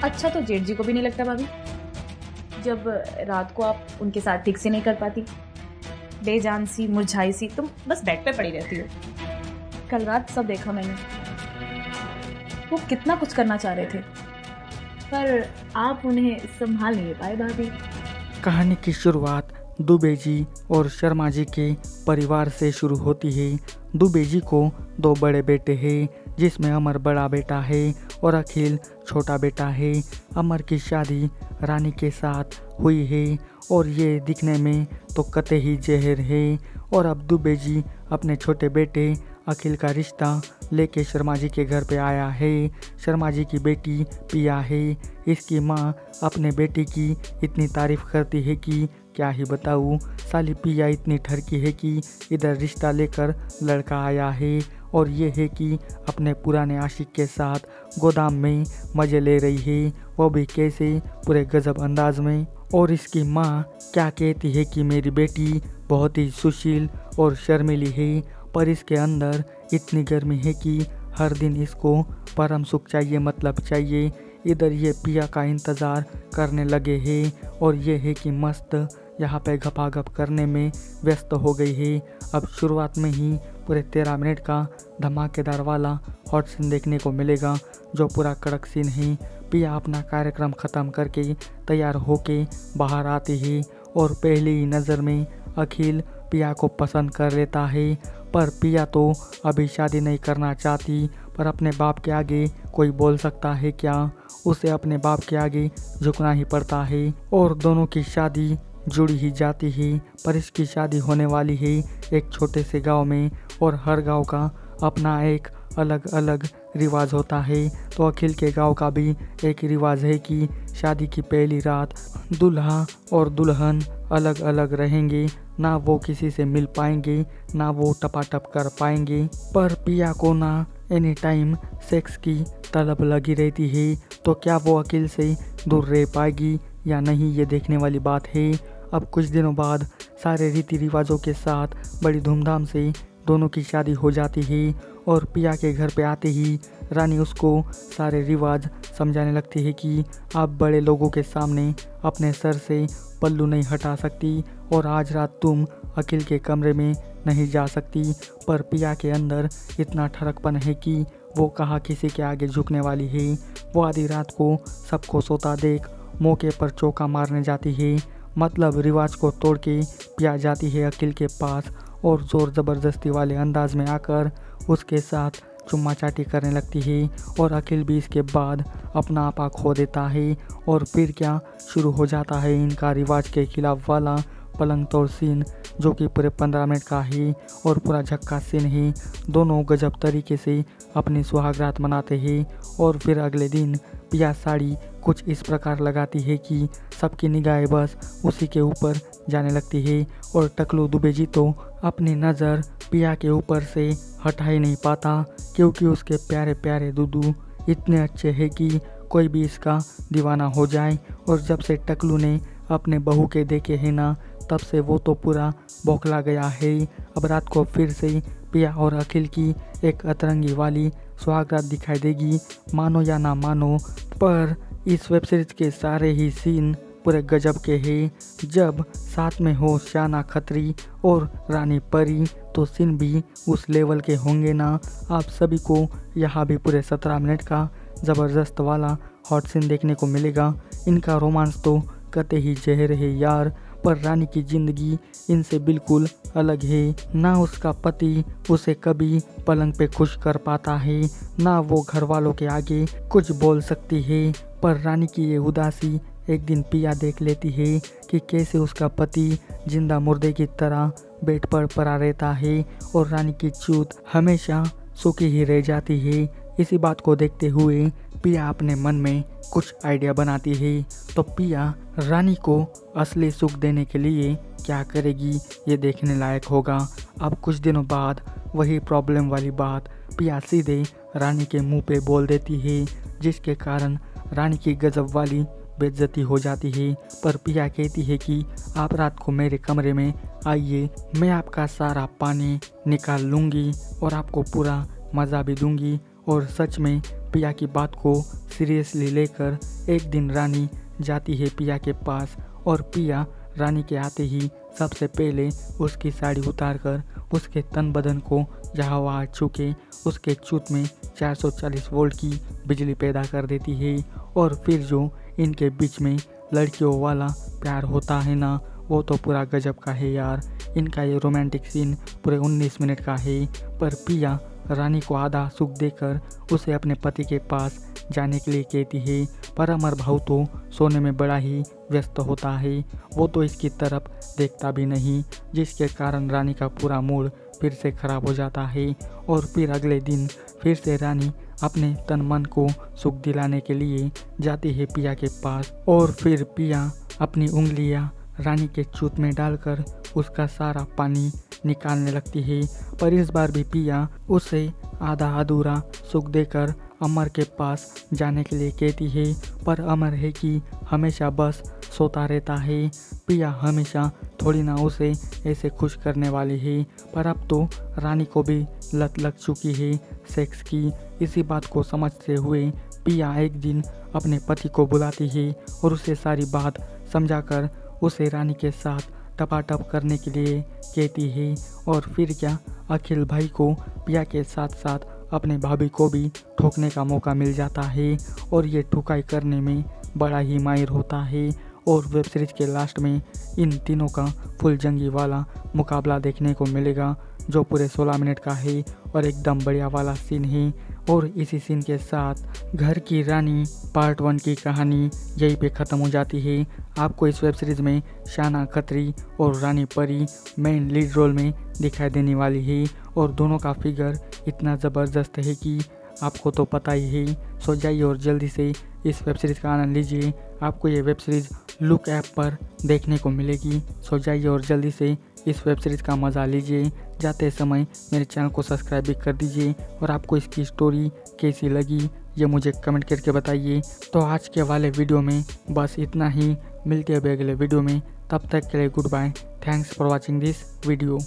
अच्छा तो जेठ जी को भी नहीं लगता भाभी, जब रात को आप उनके साथ ठीक से नहीं कर पाती, बेजान सी मुरझाई सी तुम बस बेड पे पड़ी रहती हो। कल रात सब देखा मैंने, वो कितना कुछ करना चाह रहे थे पर आप उन्हें संभाल नहीं पाए भाभी। कहानी की शुरुआत दुबे जी और शर्मा जी के परिवार से शुरू होती है। दुबे जी को 2 बड़े बेटे हैं, जिसमें अमर बड़ा बेटा है और अखिल छोटा बेटा है। अमर की शादी रानी के साथ हुई है और ये दिखने में तो कतई जहर है। और अब दुबे जी अपने छोटे बेटे अखिल का रिश्ता लेके शर्मा जी के घर पे आया है। शर्मा जी की बेटी पिया है। इसकी माँ अपने बेटी की इतनी तारीफ करती है कि क्या ही बताऊँ। साली पिया इतनी ठरकी है कि इधर रिश्ता लेकर लड़का आया है और ये है कि अपने पुराने आशिक के साथ गोदाम में मज़े ले रही है, वो भी कैसे, पूरे गजब अंदाज में। और इसकी माँ क्या कहती है कि मेरी बेटी बहुत ही सुशील और शर्मीली है, पर इसके अंदर इतनी गर्मी है कि हर दिन इसको परम सुख चाहिए, मतलब चाहिए। इधर ये पिया का इंतज़ार करने लगे हैं और ये है कि मस्त यहाँ पे घपाघप करने में व्यस्त हो गई है। अब शुरुआत में ही पूरे 13 मिनट का धमाकेदार वाला हॉट सीन देखने को मिलेगा, जो पूरा कड़क सीन है। पिया अपना कार्यक्रम ख़त्म करके तैयार होके बाहर आती है और पहली ही नज़र में अखिल पिया को पसंद कर लेता है। पर पिया तो अभी शादी नहीं करना चाहती, पर अपने बाप के आगे कोई बोल सकता है क्या, उसे अपने बाप के आगे झुकना ही पड़ता है। और दोनों की शादी जुड़ी ही जाती है, पर इसकी शादी होने वाली है एक छोटे से गांव में और हर गांव का अपना एक अलग अलग रिवाज होता है। तो अखिल के गांव का भी एक रिवाज है कि शादी की पहली रात दूल्हा और दुल्हन अलग अलग रहेंगे, ना वो किसी से मिल पाएंगे, ना वो टपाटप कर पाएंगे। पर पिया को ना एनी टाइम सेक्स की तलब लगी रहती है, तो क्या वो अखिल से दूर रह पाएगी या नहीं, ये देखने वाली बात है। अब कुछ दिनों बाद सारे रीति रिवाजों के साथ बड़ी धूमधाम से दोनों की शादी हो जाती है और पिया के घर पे आते ही रानी उसको सारे रिवाज समझाने लगती है कि आप बड़े लोगों के सामने अपने सर से पल्लू नहीं हटा सकती और आज रात तुम अखिल के कमरे में नहीं जा सकती। पर पिया के अंदर इतना ठरकपन है कि वो कहाँ किसी के आगे झुकने वाली है। वो आधी रात को सबको सोता देख मौके पर चौका मारने जाती है, मतलब रिवाज को तोड़ के पिया जाती है अखिल के पास और ज़ोर ज़बरदस्ती वाले अंदाज में आकर उसके साथ चुम्मा चाटी करने लगती है। और अखिल भी इसके बाद अपना आपा खो देता है और फिर क्या शुरू हो जाता है इनका रिवाज के खिलाफ वाला पलंग तोड़ सीन, जो कि पूरे 15 मिनट का है और पूरा झक्कास सीन है। दोनों गजब तरीके से अपनी सुहागरात मनाते हैं और फिर अगले दिन पिया साड़ी कुछ इस प्रकार लगाती है कि सबकी निगाहें बस उसी के ऊपर जाने लगती है। और टकलू दुबे जी तो अपनी नज़र पिया के ऊपर से हटा ही नहीं पाता, क्योंकि उसके प्यारे प्यारे दूधू इतने अच्छे हैं कि कोई भी इसका दीवाना हो जाए। और जब से टकलू ने अपने बहू के देखे हैं ना, तब से वो तो पूरा बौखला गया है। अब रात को फिर से पिया और अखिल की एक अतरंगी वाली सुहागरात दिखाई देगी, मानो या ना मानो। पर इस वेब सीरीज के सारे ही सीन पूरे गजब के हैं। जब साथ में हो शाना खत्री और रानी परी, तो सीन भी उस लेवल के होंगे ना। आप सभी को यहाँ भी पूरे 17 मिनट का ज़बरदस्त वाला हॉट सीन देखने को मिलेगा। इनका रोमांस तो कतई जहर है यार, पर रानी की ज़िंदगी इनसे बिल्कुल अलग है। ना उसका पति उसे कभी पलंग पे खुश कर पाता है, ना वो घर वालों के आगे कुछ बोल सकती है। पर रानी की ये उदासी एक दिन पिया देख लेती है कि कैसे उसका पति जिंदा मुर्दे की तरह बेड पर पड़ा रहता है और रानी की चूत हमेशा सूखी ही रह जाती है। इसी बात को देखते हुए पिया अपने मन में कुछ आइडिया बनाती है। तो पिया रानी को असली सुख देने के लिए क्या करेगी, ये देखने लायक होगा। अब कुछ दिनों बाद वही प्रॉब्लम वाली बात पिया सीधे रानी के मुंह पे बोल देती है, जिसके कारण रानी की गजब वाली बेइज्जती हो जाती है। पर पिया कहती है कि आप रात को मेरे कमरे में आइए, मैं आपका सारा पानी निकाल लूँगी और आपको पूरा मज़ा भी दूँगी और सच में पिया की बात को सीरियसली लेकर एक दिन रानी जाती है पिया के पास और पिया रानी के आते ही सबसे पहले उसकी साड़ी उतारकर उसके तन बदन को जहाँ वहाँ छूके उसके चूत में 440 वोल्ट की बिजली पैदा कर देती है। और फिर जो इनके बीच में लड़कियों वाला प्यार होता है ना, वो तो पूरा गजब का है यार। इनका ये रोमांटिक सीन पूरे 19 मिनट का है। पर पिया रानी को आधा सुख देकर उसे अपने पति के पास जाने के लिए कहती है, पर अमर भाऊ तो सोने में बड़ा ही व्यस्त होता है। वो तो इसकी तरफ देखता भी नहीं, जिसके कारण रानी का पूरा मूड फिर से खराब हो जाता है। और फिर अगले दिन फिर से रानी अपने तन मन को सुख दिलाने के लिए जाती है पिया के पास और फिर पिया अपनी उंगलियां रानी के चूत में डालकर उसका सारा पानी निकालने लगती है। पर इस बार भी पिया उसे आधा अधूरा सुख देकर अमर के पास जाने के लिए कहती है, पर अमर है कि हमेशा बस सोता रहता है। पिया हमेशा थोड़ी ना उसे ऐसे खुश करने वाली है, पर अब तो रानी को भी लत लग चुकी है सेक्स की। इसी बात को समझते हुए पिया एक दिन अपने पति को बुलाती है और उसे सारी बात समझाकर उसे रानी के साथ टपाटप करने के लिए कहती है। और फिर क्या, अखिल भाई को पिया के साथ साथ अपने भाभी को भी ठोकने का मौका मिल जाता है और ये ठुकाई करने में बड़ा ही माहिर होता है। और वेब सीरीज के लास्ट में इन तीनों का फुल जंगी वाला मुकाबला देखने को मिलेगा, जो पूरे 16 मिनट का है और एकदम बढ़िया वाला सीन है। और इसी सीन के साथ घर की रानी पार्ट 1 की कहानी यहीं पे ख़त्म हो जाती है। आपको इस वेब सीरीज़ में शाना खत्री और रानी परी मेन लीड रोल में दिखाई देने वाली है और दोनों का फिगर इतना ज़बरदस्त है कि आपको तो पता ही है। सो जाइए और जल्दी से इस वेब सीरीज़ का आनंद लीजिए। आपको ये वेब सीरीज़ लुक ऐप पर देखने को मिलेगी। सो जाइए और जल्दी से इस वेब सीरीज़ का मज़ा लीजिए। जाते समय मेरे चैनल को सब्सक्राइब भी कर दीजिए और आपको इसकी स्टोरी कैसी लगी ये मुझे कमेंट करके बताइए। तो आज के वाले वीडियो में बस इतना ही। मिलते हैं अगले वीडियो में, तब तक के लिए goodbye. Thanks for watching this video.